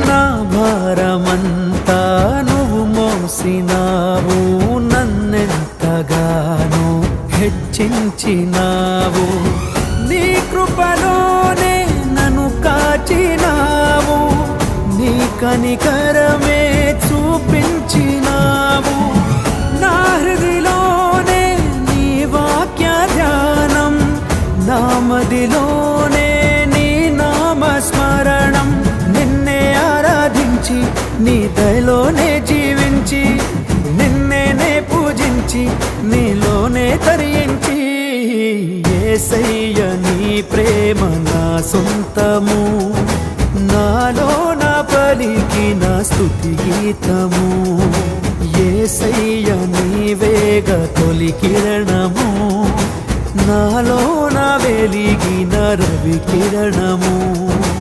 నా భారమంతా నువ్వు మోసినావు, నన్నెంతగానో హెచ్చించినావు. నీ కృపలోనే నన్ను కాచినావు, నీ కనికరమే చూపించినావు. నా హృదిలోనే నీ వాక్య ధ్యానం, నా మదిలోనే నీ నామస్మరణం. నిన్నే ఆరాధించి నీ దయలోనే జీవించి, నిన్నే పూజించి నీలోనే తరించి. యేసయ్య నీ ప్రేమ నా సొంతము, నాలో నా పలికిన స్తుతి గీతము. యేసయ్య నీవేగ తొలి కిరణము, నాలో నా వెలిగిన రవి కిరణము.